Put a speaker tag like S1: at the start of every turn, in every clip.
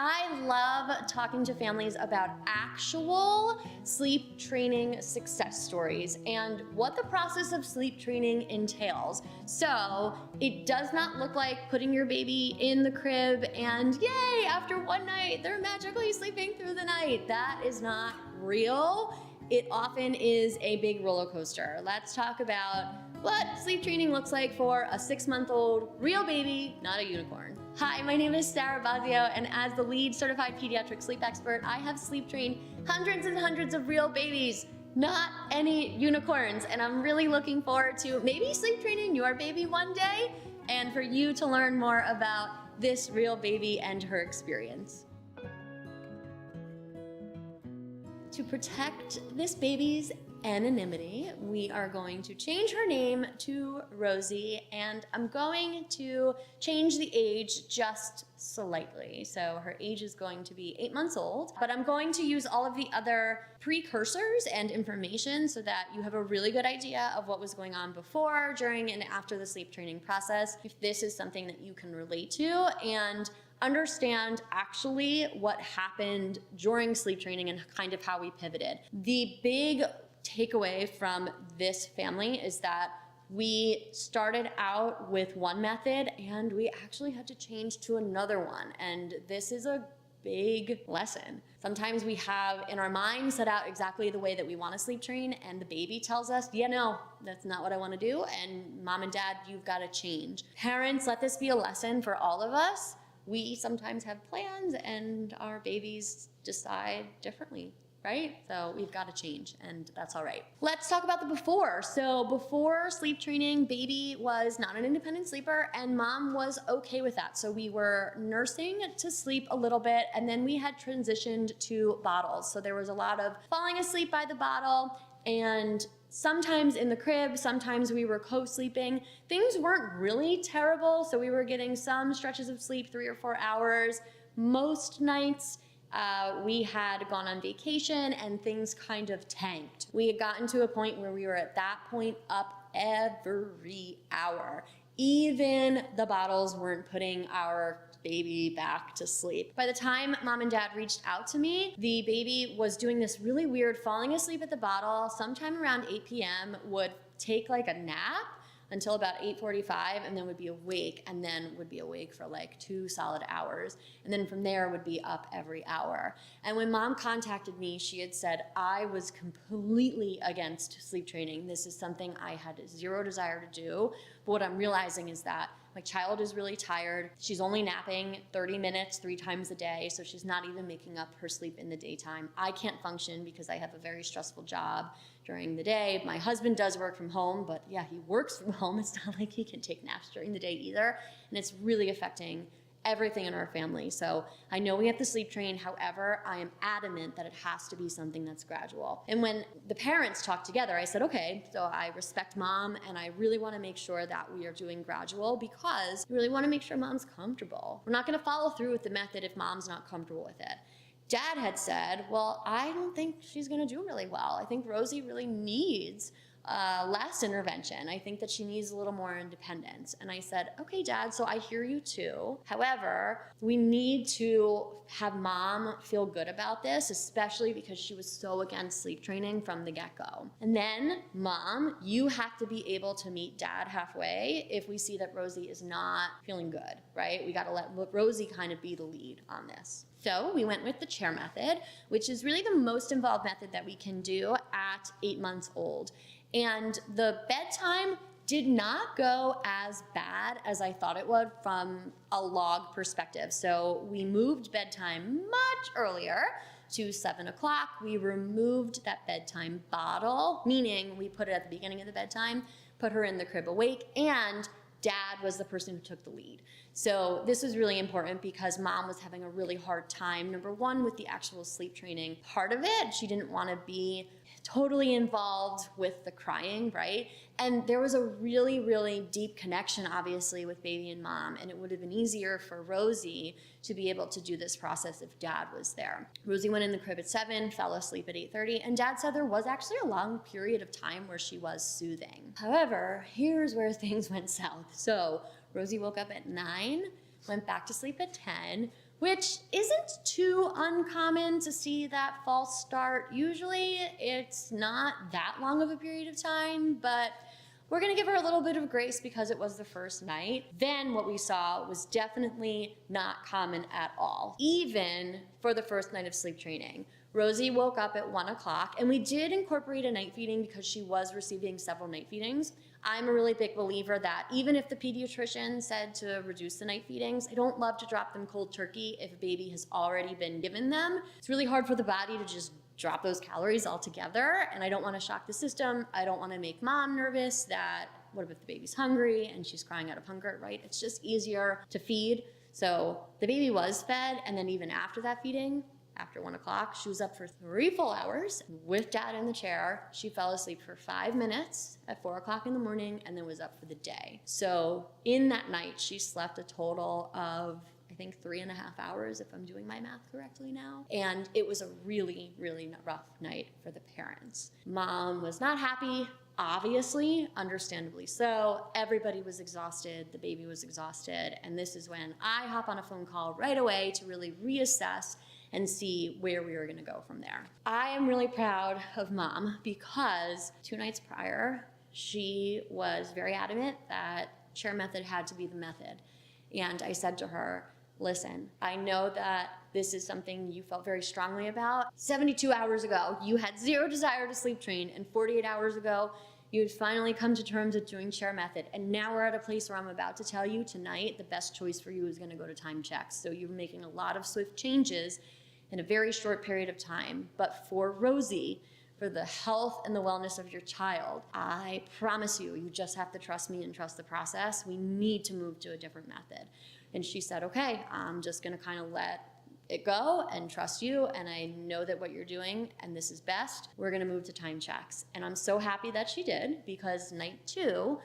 S1: I love talking to families about actual sleep training success stories and what the process of sleep training entails. So it does not look like putting your baby in the crib and yay, after one night, they're magically sleeping through the night. That is not real. It often is a big roller coaster. Let's talk about what sleep training looks like for a 6-month-old real baby, not a unicorn. Hi, my name is Sarah Bossio, and as the lead certified pediatric sleep expert, I have sleep trained hundreds and hundreds of real babies, not any unicorns. And I'm really looking forward to maybe sleep training your baby one day, and for you to learn more about this real baby and her experience. To protect this baby's anonymity, we are going to change her name to Rosie, and I'm going to change the age just slightly. So her age is going to be 8 months old, but I'm going to use all of the other precursors and information so that you have a really good idea of what was going on before, during, and after the sleep training process, if this is something that you can relate to and understand actually what happened during sleep training and kind of how we pivoted. The big takeaway from this family is that we started out with one method and we actually had to change to another one. And this is a big lesson. Sometimes we have in our mind set out exactly the way that we want to sleep train, and the baby tells us, yeah, no, that's not what I want to do. And mom and dad, you've got to change. Parents, let this be a lesson for all of us. We sometimes have plans and our babies decide differently, right? So we've got to change, and that's all right. Let's talk about the before. So before sleep training, baby was not an independent sleeper and mom was okay with that. So we were nursing to sleep a little bit, and then we had transitioned to bottles. So there was a lot of falling asleep by the bottle, and sometimes in the crib, sometimes we were co-sleeping. Things weren't really terrible, so we were getting some stretches of sleep, 3 or 4 hours. Most nights, we had gone on vacation and things kind of tanked. We had gotten to a point where we were at that point up every hour. Even the bottles weren't putting our baby back to sleep. By the time mom and dad reached out to me, the baby was doing this really weird falling asleep at the bottle. Sometime around 8 p.m. would take like a nap until about 8:45 and then would be awake, and then would be awake for like 2 solid hours. And then from there would be up every hour. And when mom contacted me, she had said, I was completely against sleep training. This is something I had zero desire to do. But what I'm realizing is that my child is really tired. She's only napping 30 minutes 3 times a day, so she's not even making up her sleep in the daytime. I can't function because I have a very stressful job during the day. My husband does work from home, but yeah, he works from home. It's not like he can take naps during the day either, and it's really affecting everything in our family. So I know we have to sleep train. However, I am adamant that it has to be something that's gradual. And when the parents talked together, I said, okay, so I respect mom and I really want to make sure that we are doing gradual because we really want to make sure mom's comfortable. We're not going to follow through with the method if mom's not comfortable with it. Dad had said, well, I don't think she's going to do really well. I think Rosie really needs less intervention. I think that she needs a little more independence. And I said, okay, Dad, so I hear you too. However, we need to have mom feel good about this, especially because she was so against sleep training from the get-go. And then, mom, you have to be able to meet dad halfway if we see that Rosie is not feeling good, right? We got to let Rosie kind of be the lead on this. So we went with the chair method, which is really the most involved method that we can do at 8 months old. And the bedtime did not go as bad as I thought it would from a log perspective. So we moved bedtime much earlier to 7 o'clock. We removed that bedtime bottle, meaning we put it at the beginning of the bedtime, put her in the crib awake, and dad was the person who took the lead. So this was really important because mom was having a really hard time, number one, with the actual sleep training part of it. She didn't want to be totally involved with the crying, right? And there was a really, really deep connection, obviously, with baby and mom, and it would have been easier for Rosie to be able to do this process if dad was there. Rosie went in the crib at 7, fell asleep at 8:30, and dad said there was actually a long period of time where she was soothing. However, here's where things went south. So Rosie woke up at 9, went back to sleep at 10, which isn't too uncommon to see that false start. Usually it's not that long of a period of time, but we're gonna give her a little bit of grace because it was the first night. Then what we saw was definitely not common at all, even for the first night of sleep training. Rosie woke up at 1 o'clock, and we did incorporate a night feeding because she was receiving several night feedings. I'm a really big believer that even if the pediatrician said to reduce the night feedings, I don't love to drop them cold turkey if a baby has already been given them. It's really hard for the body to just drop those calories altogether, and I don't want to shock the system. I don't want to make mom nervous that what if the baby's hungry and she's crying out of hunger, right? It's just easier to feed. So the baby was fed, and then even after that feeding, after 1 o'clock, she was up for 3 full hours with dad in the chair. She fell asleep for 5 minutes at 4 o'clock in the morning and then was up for the day. So in that night, she slept a total of, I think, 3.5 hours, if I'm doing my math correctly now. And it was a really, really rough night for the parents. Mom was not happy, obviously, understandably so. Everybody was exhausted, the baby was exhausted, and this is when I hop on a phone call right away to really reassess and see where we were gonna go from there. I am really proud of mom because 2 nights prior, she was very adamant that chair method had to be the method. And I said to her, listen, I know that this is something you felt very strongly about. 72 hours ago, you had zero desire to sleep train, and 48 hours ago, you had finally come to terms with doing chair method. And now we're at a place where I'm about to tell you tonight, the best choice for you is gonna go to time checks. So you're making a lot of swift changes in a very short period of time. But for Rosie, for the health and the wellness of your child, I promise you, you just have to trust me and trust the process. We need to move to a different method. And she said, okay, I'm just gonna kind of let it go and trust you, and I know that what you're doing and this is best. We're gonna move to time checks. And I'm so happy that she did, because night 2,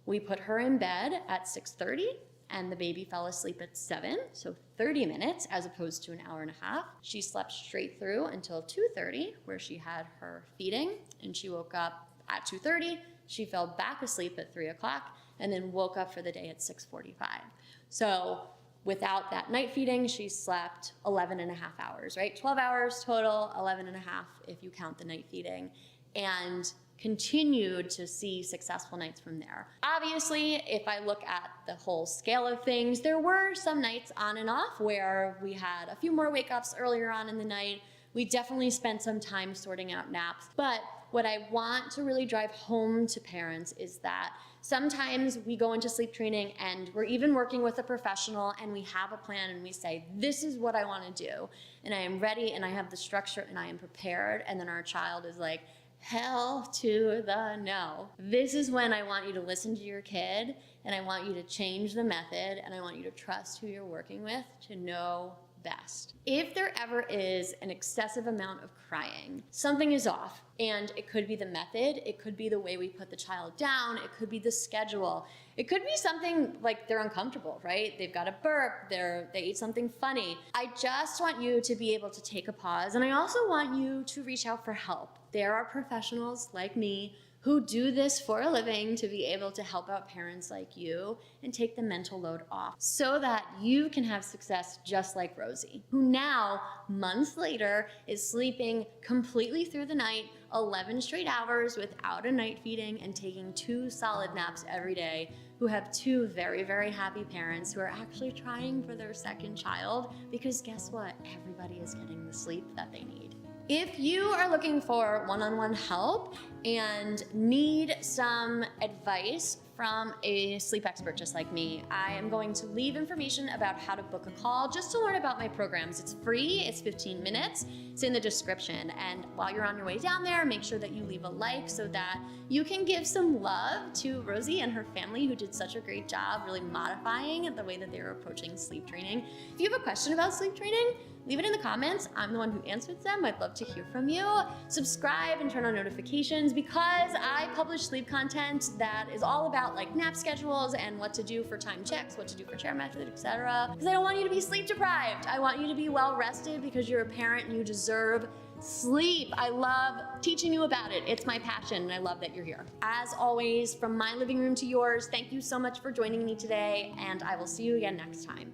S1: we put her in bed at 6:30 and the baby fell asleep at 7, so 30 minutes as opposed to an hour and a half. She slept straight through until 2:30, where she had her feeding, and she woke up at 2:30. She fell back asleep at 3 o'clock and then woke up for the day at 6:45. So without that night feeding, she slept 11.5 hours, right? 12 hours total, 11.5 if you count the night feeding, and continued to see successful nights from there. Obviously, if I look at the whole scale of things, there were some nights on and off where we had a few more wake-ups earlier on in the night. We definitely spent some time sorting out naps, but what I want to really drive home to parents is that sometimes we go into sleep training and we're even working with a professional and we have a plan and we say, this is what I want to do, and I am ready and I have the structure and I am prepared, and then our child is like, hell to the no. This is when I want you to listen to your kid, and I want you to change the method, and I want you to trust who you're working with to know best. If there ever is an excessive amount of crying, something is off, and it could be the method, it could be the way we put the child down, it could be the schedule, it could be something like they're uncomfortable, right? They've got a burp, they ate something funny. I just want you to be able to take a pause, and I also want you to reach out for help. There are professionals like me who do this for a living to be able to help out parents like you and take the mental load off so that you can have success just like Rosie, who now, months later, is sleeping completely through the night, 11 straight hours without a night feeding, and taking 2 solid naps every day, who have 2 very, very happy parents who are actually trying for their second child, because guess what? Everybody is getting the sleep that they need. If you are looking for one-on-one help and need some advice from a sleep expert just like me, I am going to leave information about how to book a call just to learn about my programs. It's free, it's 15 minutes, it's in the description. And while you're on your way down there, make sure that you leave a like so that you can give some love to Rosie and her family, who did such a great job really modifying the way that they were approaching sleep training. If you have a question about sleep training, leave it in the comments. I'm the one who answers them. I'd love to hear from you. Subscribe and turn on notifications, because I publish sleep content that is all about like nap schedules and what to do for time checks, what to do for chair method, etc. Because I don't want you to be sleep deprived. I want you to be well rested because you're a parent and you deserve sleep. I love teaching you about it. It's my passion, and I love that you're here. As always, from my living room to yours, thank you so much for joining me today, and I will see you again next time.